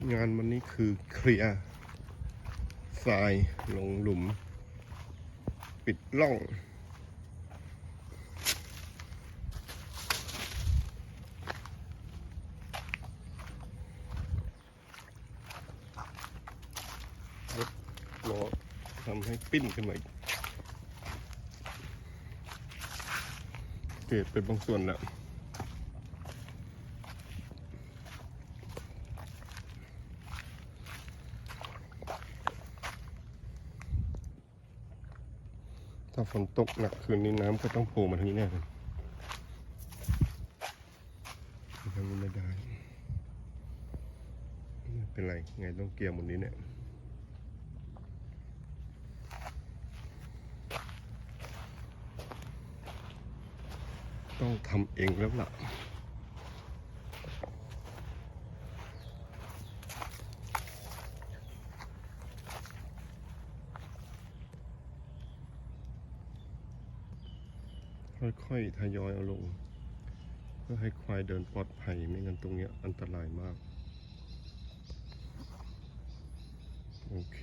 งานวันนี้คือเคลียร์ทรายลงหลุมปิดร่องรถล้อทำให้ปิ้นขึ้นมาเกตเป็นบางส่วนแล้วถ้าฝนตกหนักคืนนี้น้ำก็ต้องโผล่มาทางนี้แน่เลยทางนี้ไม่ได้ไม่เป็นไรไงต้องเกียร์หมดนี้เนี่ยต้องทำเองแล้วล่ะค่อยๆทยอยเอาลงเพื่อให้ควายเดินปลอดภัยไม่งั้นตรงนี้อันตรายมากโอเค